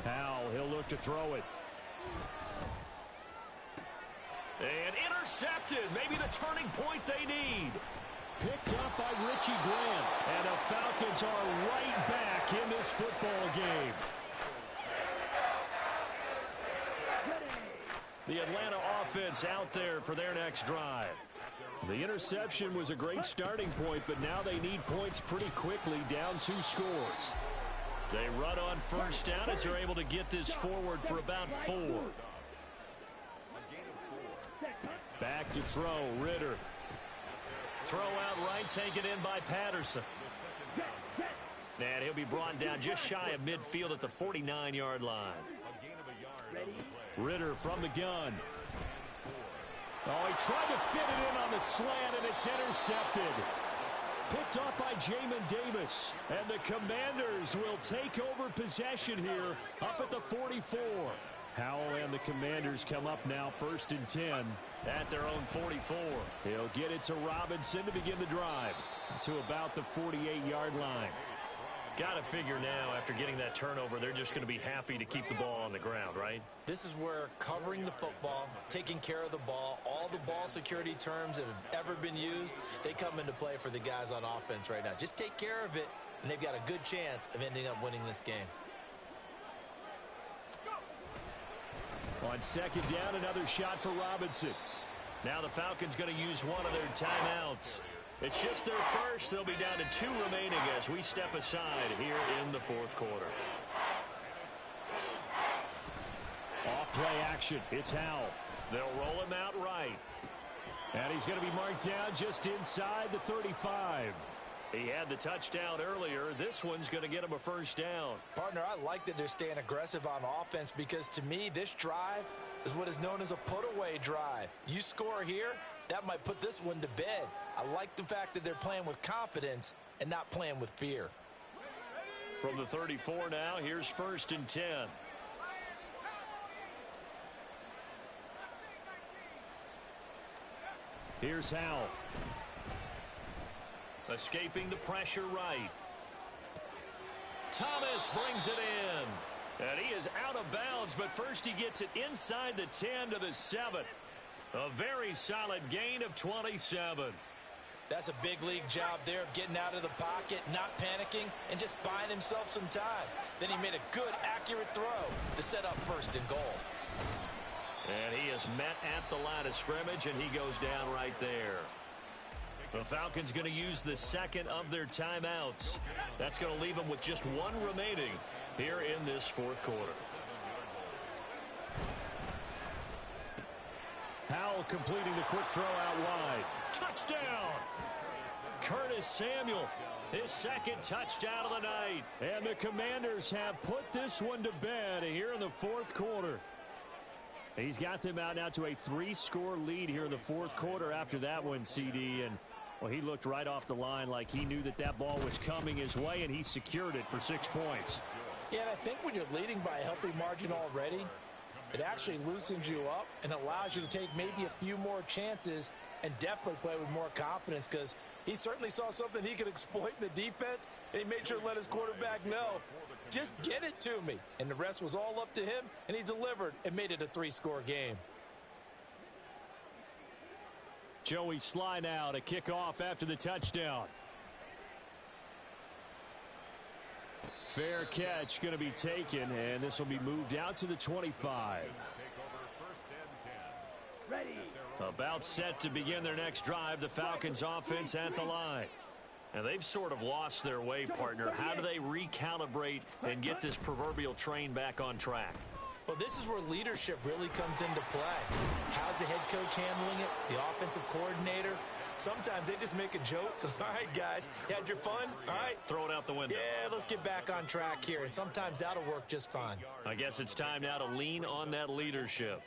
Speaker 3: line.
Speaker 1: Howell, he'll look to throw it. And intercepted. Maybe the turning point they need. Picked up by Richie Grant. And the Falcons are right back in this football game. The Atlanta offense out there for their next drive. The interception was a great starting point, but now they need points pretty quickly, down 2 scores. They run on first down as they're able to get this forward for about 4. Back to throw, Ritter. Throw out right, taken in by Patterson. And he'll be brought down just shy of midfield at the 49-yard line. Ritter from the gun. Oh, he tried to fit it in on the slant, and it's intercepted. Picked off by Jamin Davis. And the Commanders will take over possession here up at the 44. Howell and the Commanders come up now 1st and 10 at their own 44. He'll get it to Robinson to begin the drive to about the 48-yard line. Got to figure now, after getting that turnover, they're just going to be happy to keep the ball on the ground, right?
Speaker 2: This is where covering the football, taking care of the ball, all the ball security terms that have ever been used, they come into play for the guys on offense right now. Just take care of it, and they've got a good chance of ending up winning this game.
Speaker 1: On 2nd down, another shot for Robinson. Now the Falcons going to use one of their timeouts. It's just their first. They'll be down to 2 remaining as we step aside here in the 4th quarter. Off play action. It's Howell. They'll roll him out right. And he's going to be marked down just inside the 35. He had the touchdown earlier. This one's going to get him a first down.
Speaker 2: Partner, I like that they're staying aggressive on offense because, to me, this drive is what is known as a put-away drive. You score here, that might put this one to bed. I like the fact that they're playing with confidence and not playing with fear.
Speaker 1: From the 34 now, here's 1st and 10. Here's Howell. Escaping the pressure right. Thomas brings it in. And he is out of bounds, but first he gets it inside the 10 to the 7. A very solid gain of 27.
Speaker 2: That's a big league job there of getting out of the pocket, not panicking, and just buying himself some time. Then he made a good, accurate throw to set up 1st and goal. And he is met at the line of scrimmage, and he goes down right there.
Speaker 1: The Falcons going to use the second of their timeouts. That's going to leave them with just one remaining here in this fourth quarter. Howell completing the quick throw out wide. Touchdown! Curtis Samuel, his second touchdown of the night. And the Commanders have put this one to bed here in the fourth quarter. He's got them out now to a 3-score lead here in the fourth quarter after that one, CD. And, well, he looked right off the line like he knew that that ball was coming his way, and he secured it for 6 points.
Speaker 2: Yeah, and I think when you're leading by a healthy margin already, it actually loosens you up and allows you to take maybe a few more chances and definitely play with more confidence, because he certainly saw something he could exploit in the defense, and he made sure to let his quarterback know, just get it to me. And the rest was all up to him, and he delivered and made it a 3-score game.
Speaker 1: Joey Sly now to kick off after the touchdown. Fair catch going to be taken, and this will be moved out to the 25.
Speaker 4: Ready.
Speaker 1: About set to begin their next drive, the Falcons offense at the line. And they've sort of lost their way, partner. How do they recalibrate and get this proverbial train back on track?
Speaker 2: Well, this is where leadership really comes into play. How's the head coach handling it? The offensive coordinator? Sometimes they just make a joke. All right, guys, you had your fun? All right.
Speaker 1: Throw it out the window.
Speaker 2: Yeah, let's get back on track here. And sometimes that'll work just fine.
Speaker 1: I guess it's time now to lean on that leadership.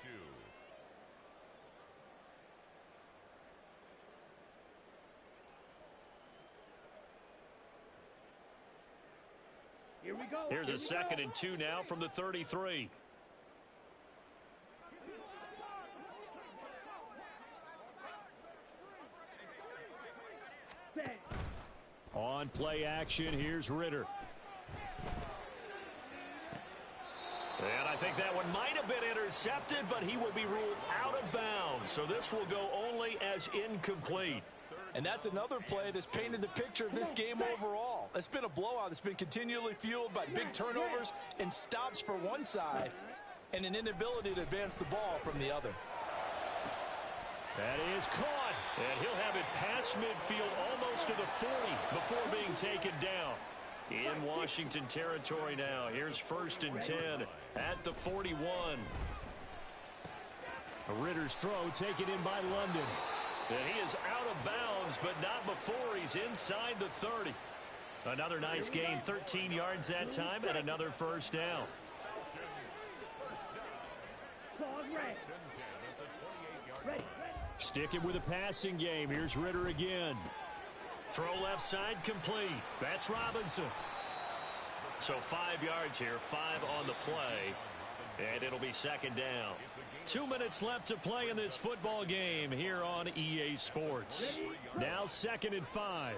Speaker 4: Here we go.
Speaker 1: Here's a 2nd and 2 now from the 33.
Speaker 4: Set.
Speaker 1: On play action, here's Ritter. And I think that one might have been intercepted, but he will be ruled out of bounds. So this will go only as incomplete.
Speaker 2: And that's another play that's painted the picture of this game overall. It's been a blowout. It's been continually fueled by big turnovers and stops for one side and an inability to advance the ball from the other.
Speaker 1: That is caught. And he'll have it past midfield almost to the 40 before being taken down. In Washington territory now. Here's 1st and 10 at the 41. Ritter's throw taken in by London. And he is out of bounds, but not before he's inside the 30. Another nice gain, 13 yards that time, and another first down. Sticking with a passing game. Here's Ritter again. Throw left side complete. That's Robinson. So 5 yards here, 5 on the play. And it'll be 2nd down. 2 minutes left to play in this football game here on EA Sports. Now 2nd and 5.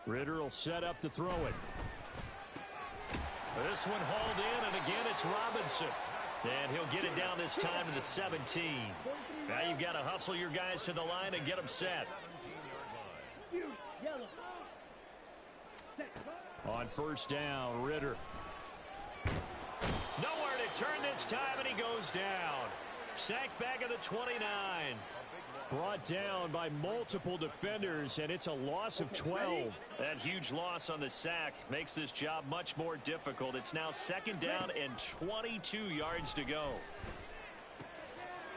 Speaker 1: Ritter will set up to throw it. This one hauled in, and again it's Robinson. And he'll get it down this time to the 17. Now you've got to hustle your guys to the line and get them set. On 1st down, Ritter. Nowhere to turn this time, and he goes down. Sacked back at the 29. Brought down by multiple defenders, and it's a loss of 12. That huge loss on the sack makes this job much more difficult. It's now 2nd down and 22 yards to go.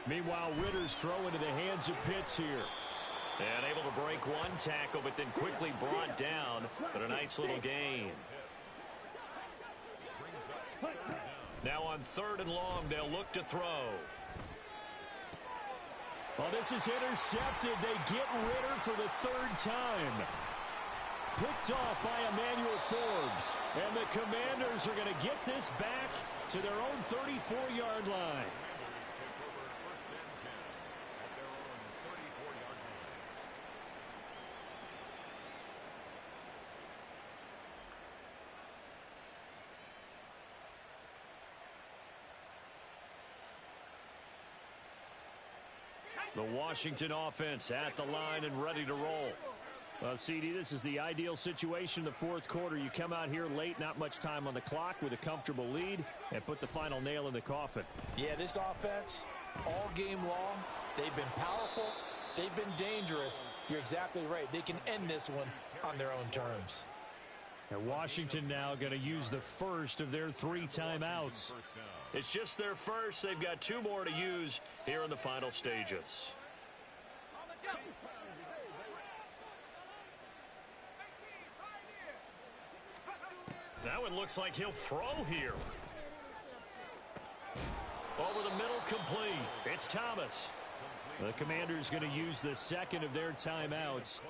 Speaker 1: Meanwhile, Ritter's throw into the hands of Pitts here. And able to break one tackle, but then quickly brought down. But a nice little gain. Now on 3rd and long, they'll look to throw. Well, this is intercepted. They get Ritter for the 3rd time. Picked off by Emmanuel Forbes. And the Commanders are going to get this back to their own 34-yard line. The Washington offense at the line and ready to roll. Well, CD, this is the ideal situation in the fourth quarter. You come out here late, not much time on the clock with a comfortable lead, and put the final nail in the coffin.
Speaker 2: Yeah, this offense, all game long, they've been powerful, they've been dangerous. You're exactly right. They can end this one on their own terms.
Speaker 1: And Washington now going to use the first of their 3 timeouts. It's just their first. They've got 2 more to use here in the final stages. That one looks like he'll throw here. Over the middle, complete. It's Thomas. The Commanders going to use the second of their timeouts.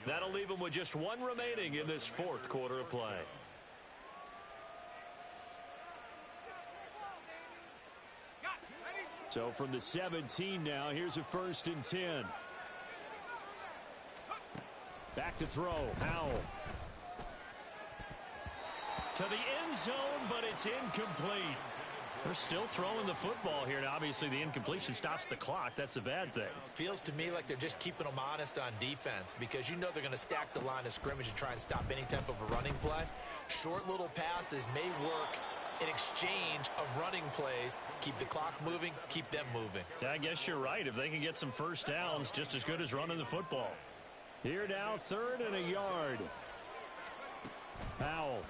Speaker 1: That'll leave them with just 1 remaining in this fourth quarter of play. So from the 17 now, here's a 1st and 10. Back to throw. Howell. To the end zone, but it's incomplete. They're still throwing the football here. Now, obviously, the incompletion stops the clock. That's a bad thing.
Speaker 2: Feels to me like they're just keeping them honest on defense because you know they're going to stack the line of scrimmage and try and stop any type of a running play. Short little passes may work in exchange of running plays. Keep the clock moving, keep them moving.
Speaker 1: I guess you're right. If they can get some first downs, just as good as running the football. Here now, 3rd and a yard. Howell.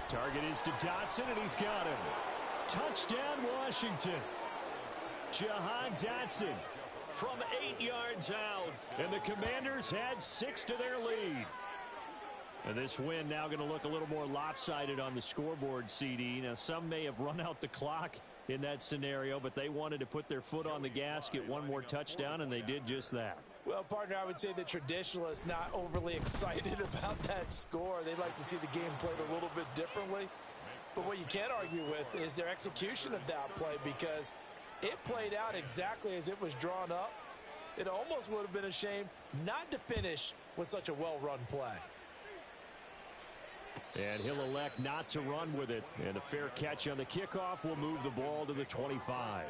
Speaker 1: Target is to Dotson, and he's got him. Touchdown, Washington. Jahan Dotson from 8 yards out. And the Commanders had 6 to their lead. And this win now going to look a little more lopsided on the scoreboard, CD. Now, some may have run out the clock in that scenario, but they wanted to put their foot on the gas, get 1 more touchdown, and they did just that.
Speaker 2: Well, partner, I would say the traditionalists not overly excited about that score. They'd like to see the game played a little bit differently. But what you can't argue with is their execution of that play because it played out exactly as it was drawn up. It almost would have been a shame not to finish with such a well-run play.
Speaker 1: And he'll elect not to run with it. And a fair catch on the kickoff will move the ball to the 25.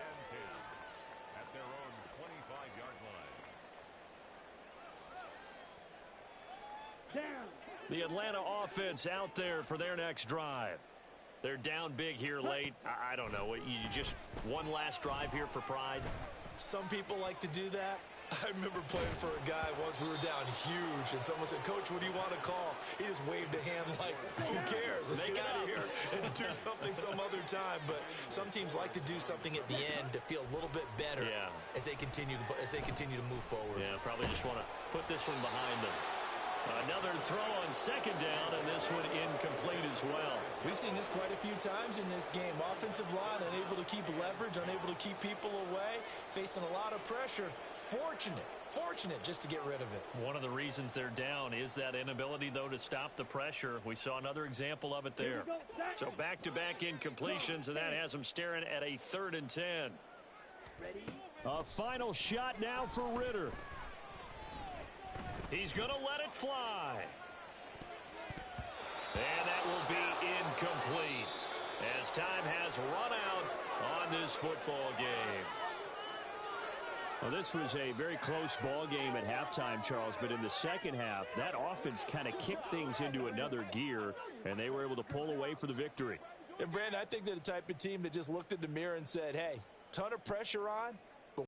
Speaker 1: The Atlanta offense out there for their next drive. They're down big here late. I don't know. You just one last drive here for pride?
Speaker 2: Some people like to do that. I remember playing for a guy once. We were down huge, and someone said, "Coach, what do you want to call?" He just waved a hand like, who cares? Let's get out of here and do something some other time. But some teams like to do something at the end to feel a little bit better as they continue to move forward.
Speaker 1: Yeah, probably just want to put this one behind them. Another throw on 2nd down, and this one incomplete as well.
Speaker 2: We've seen this quite a few times in this game. Offensive line unable to keep leverage, unable to keep people away, facing a lot of pressure. Fortunate just to get rid of it.
Speaker 1: One of the reasons they're down is that inability, though, to stop the pressure. We saw another example of it there. So back-to-back incompletions, and that has them staring at a 3rd and 10. A final shot now for Ritter. He's going to let it fly. And that will be incomplete as time has run out on this football game. Well, this was a very close ball game at halftime, Charles, but in the second half, that offense kind of kicked things into another gear, and they were able to pull away for the victory.
Speaker 2: And, Brandon, I think they're the type of team that just looked in the mirror and said, hey, ton of pressure on,